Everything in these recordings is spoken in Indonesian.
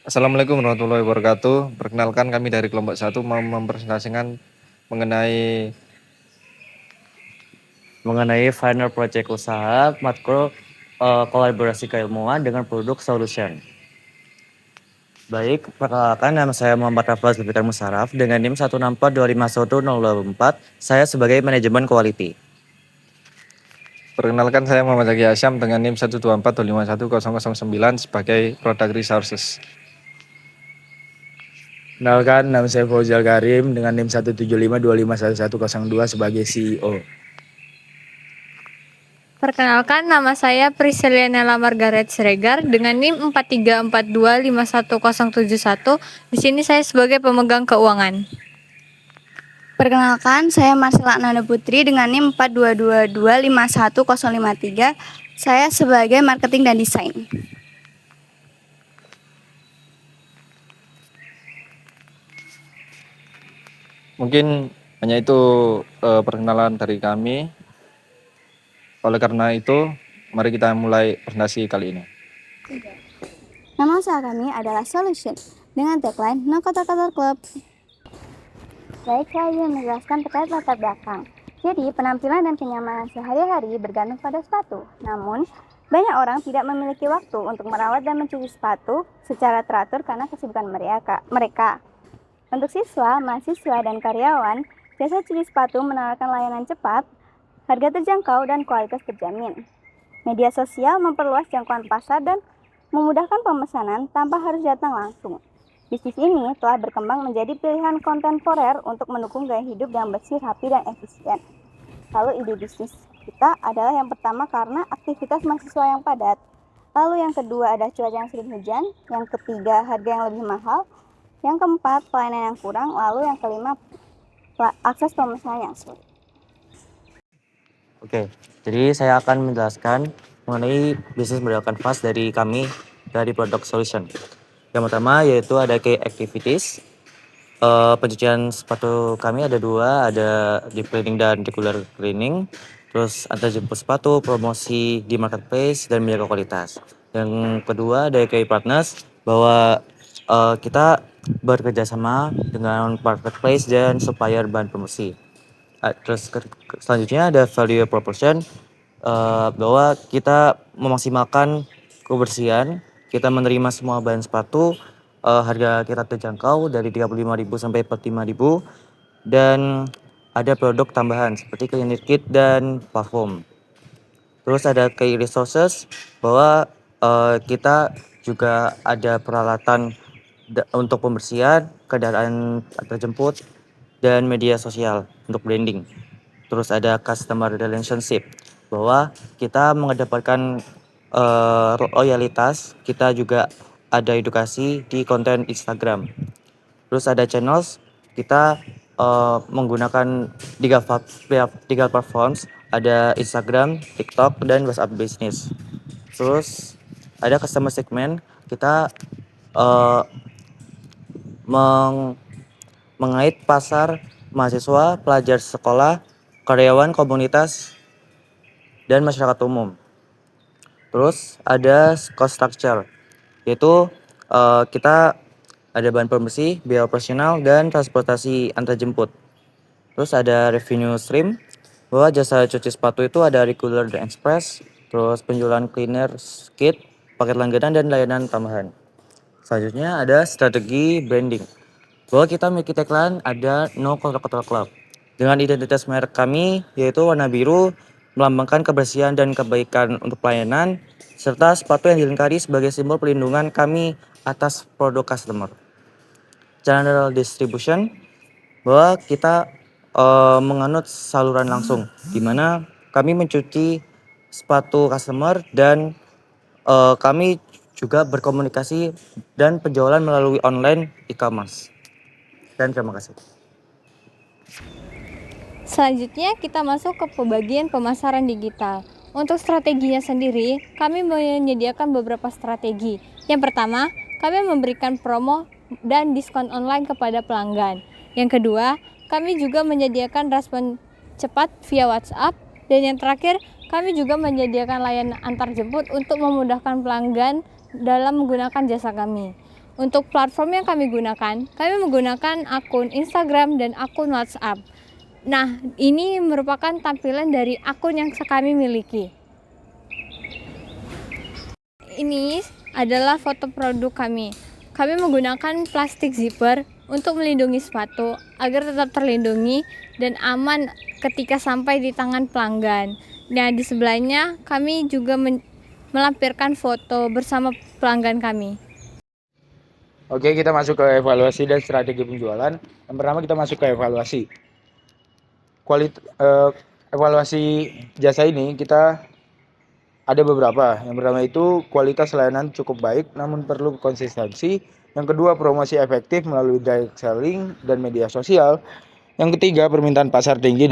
Assalamualaikum warahmatullahi wabarakatuh. Perkenalkan kami dari kelompok 1 mau mempresentasikan mengenai final project usaha matkul kolaborasi keilmuan dengan produk solution. Baik, perkenalkan nama saya Muhammad Raffal Zulfikar Musarraf dengan NIM 164251024. Saya sebagai manajemen quality. perkenalkan saya Muhammad Zaki Asyam dengan NIM 124251009 sebagai Product Resources. Kenalkan, nama saya Fauzal Karim dengan NIM 175251102 sebagai CEO. Perkenalkan, nama saya Priscilianella Margaret Siregar dengan NIM 4342517071. Di sini saya sebagai pemegang keuangan. Perkenalkan, saya Marcella Ananda Putri dengan NIM 4222510053. Saya sebagai marketing dan desain. Mungkin hanya itu perkenalan dari kami. Oleh karena itu, mari kita mulai presentasi kali ini. Nama usaha kami adalah Solution dengan tagline No Kotor Kotor Club. Baik, saya ingin menjelaskan terkait latar belakang. Jadi, penampilan dan kenyamanan sehari-hari bergantung pada sepatu. Namun, banyak orang tidak memiliki waktu untuk merawat dan mencuci sepatu secara teratur karena kesibukan mereka. Untuk siswa, mahasiswa, dan karyawan, jasa cuci sepatu menawarkan layanan cepat, harga terjangkau, dan kualitas terjamin. Media sosial memperluas jangkauan pasar dan memudahkan pemesanan tanpa harus datang langsung. Bisnis ini telah berkembang menjadi pilihan kontemporer untuk mendukung gaya hidup yang bersih, rapi, dan efisien. Lalu ide bisnis kita adalah yang pertama karena aktivitas mahasiswa yang padat. Lalu yang kedua ada cuaca yang sering hujan. Yang ketiga harga yang lebih mahal. Yang keempat pelayanan yang kurang. Lalu yang kelima akses pemesanan yang sulit. Oke, jadi saya akan menjelaskan mengenai bisnis model canvas dari kami dari Product Solution. Yang pertama yaitu ada key activities. Pencucian sepatu kami ada dua, ada deep cleaning dan regular cleaning. Terus antar jemput sepatu, promosi di marketplace, dan menjaga kualitas. Yang kedua ada key partners, bahwa kita bekerja sama dengan marketplace dan supplier bahan promosi. Terus selanjutnya ada value proportion, bahwa kita memaksimalkan kebersihan, kita menerima semua bahan sepatu, harga kita terjangkau dari 35.000 sampai 45.000, dan ada produk tambahan seperti cleaning kit dan parfum. Terus ada key resources, bahwa kita juga ada peralatan untuk pembersihan, kendaraan terjemput, dan media sosial untuk branding. Terus ada customer relationship, bahwa kita mengedepankan loyalitas, kita juga ada edukasi di konten Instagram. Terus ada channels, kita menggunakan tiga platforms, ada Instagram, TikTok, dan WhatsApp Business. Terus ada customer segment, kita mengait pasar mahasiswa, pelajar sekolah, karyawan, komunitas, dan masyarakat umum. Terus ada cost structure, yaitu kita ada bahan pembersih, biaya operasional, dan transportasi antar jemput. Terus ada revenue stream, bahwa jasa cuci sepatu itu ada regular dan express, terus penjualan cleaner kit, paket langganan, dan layanan tambahan. Selanjutnya ada strategi branding, bahwa kita memiliki tagline ada No Kotor Kotor Club. Dengan identitas merek kami yaitu warna biru, melambangkan kebersihan dan kebaikan untuk pelayanan, serta sepatu yang dilengkapi sebagai simbol perlindungan kami atas produk customer. Channel distribution, bahwa kita menganut saluran langsung, di mana kami mencuci sepatu customer dan kami juga berkomunikasi dan penjualan melalui online e-commerce. Dan terima kasih. Selanjutnya kita masuk ke bagian pemasaran digital. Untuk strateginya sendiri, kami menyediakan beberapa strategi. Yang pertama, kami memberikan promo dan diskon online kepada pelanggan. Yang kedua, kami juga menyediakan respon cepat via WhatsApp. Dan yang terakhir, kami juga menyediakan layanan antar jemput untuk memudahkan pelanggan dalam menggunakan jasa kami. Untuk platform yang kami gunakan, kami menggunakan akun Instagram dan akun WhatsApp. Nah, ini merupakan tampilan dari akun yang kami miliki. Ini adalah foto produk kami. Kami menggunakan plastik zipper untuk melindungi sepatu agar tetap terlindungi dan aman ketika sampai di tangan pelanggan. Nah, di sebelahnya kami juga melampirkan foto bersama pelanggan kami. Oke, kita masuk ke evaluasi dan strategi penjualan. Yang pertama kita masuk ke evaluasi. Evaluasi jasa ini kita ada beberapa. Yang pertama itu kualitas layanan cukup baik namun perlu konsistensi. Yang kedua promosi efektif melalui direct selling dan media sosial. Yang ketiga permintaan pasar tinggi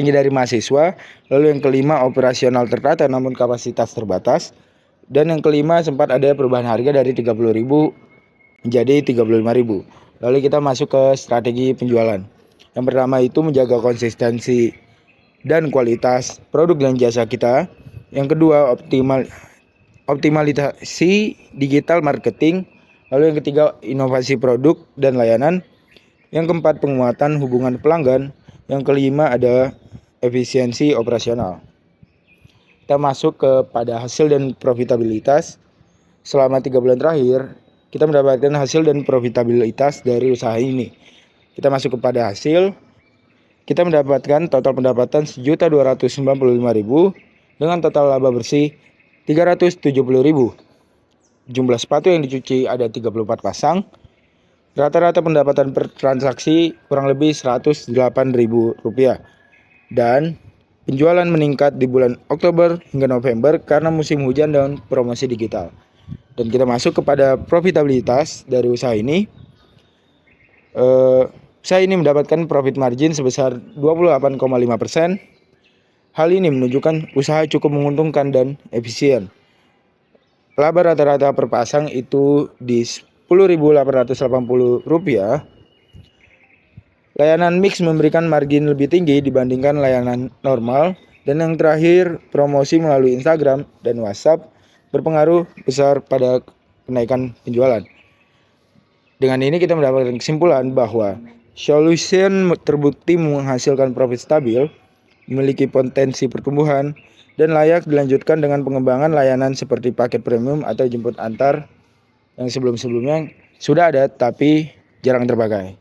dari mahasiswa. Lalu yang kelima operasional tertata namun kapasitas terbatas. Dan yang kelima sempat ada perubahan harga dari 30.000 menjadi 35.000. Lalu kita masuk ke strategi penjualan. Yang pertama itu menjaga konsistensi dan kualitas produk dan jasa kita. Yang kedua optimalisasi digital marketing. Lalu yang ketiga inovasi produk dan layanan. Yang keempat penguatan hubungan pelanggan. Yang kelima ada efisiensi operasional. Kita masuk kepada hasil dan profitabilitas. Selama 3 bulan terakhir kita mendapatkan hasil dan profitabilitas dari usaha ini. Kita masuk kepada hasil. Kita mendapatkan total pendapatan 1.295.000 dengan total laba bersih 370.000. Jumlah sepatu yang dicuci ada 34 pasang. Rata-rata pendapatan per transaksi kurang lebih Rp108.000. Dan penjualan meningkat di bulan Oktober hingga November karena musim hujan dan promosi digital. Dan kita masuk kepada profitabilitas dari usaha ini. Usaha ini mendapatkan profit margin sebesar 28,5%. Hal ini menunjukkan usaha cukup menguntungkan dan efisien. Laba rata-rata per pasang itu di Rp10.880. Layanan mix memberikan margin lebih tinggi dibandingkan layanan normal. Dan yang terakhir, promosi melalui Instagram dan WhatsApp berpengaruh besar pada kenaikan penjualan. Dengan ini kita mendapatkan kesimpulan bahwa Solution terbukti menghasilkan profit stabil, memiliki potensi pertumbuhan, dan layak dilanjutkan dengan pengembangan layanan seperti paket premium atau jemput antar yang sebelum-sebelumnya sudah ada tapi jarang terpakai.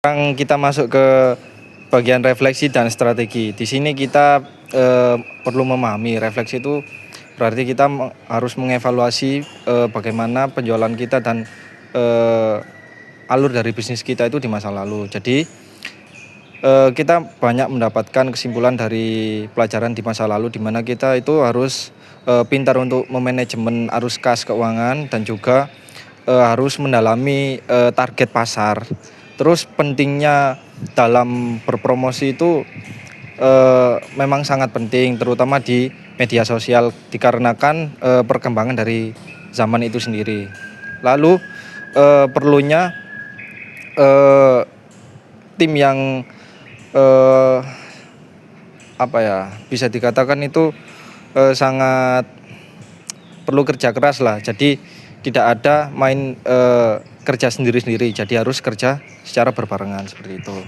Sekarang kita masuk ke bagian refleksi dan strategi. Di sini kita perlu memahami refleksi itu berarti kita harus mengevaluasi bagaimana penjualan kita dan alur dari bisnis kita itu di masa lalu. Jadi kita banyak mendapatkan kesimpulan dari pelajaran di masa lalu di mana kita itu harus pintar untuk memanajemen arus kas keuangan dan juga harus mendalami target pasar. Terus pentingnya dalam berpromosi itu memang sangat penting terutama di media sosial dikarenakan perkembangan dari zaman itu sendiri. Lalu perlunya tim yang bisa dikatakan itu sangat perlu kerja keras lah. Jadi tidak ada main kerja sendiri-sendiri, jadi harus kerja secara berbarengan seperti itu.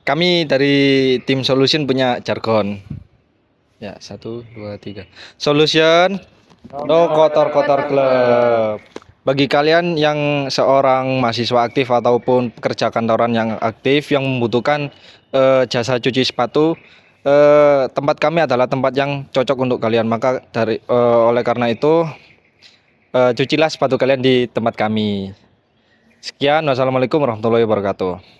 Kami dari tim Solution punya jargon. Ya, 1, 2, 3. Solution, no kotor-kotor club. Bagi kalian yang seorang mahasiswa aktif ataupun pekerja kantoran yang aktif yang membutuhkan jasa cuci sepatu, tempat kami adalah tempat yang cocok untuk kalian. Maka oleh karena itu cucilah sepatu kalian di tempat kami. Sekian, wassalamualaikum warahmatullahi wabarakatuh.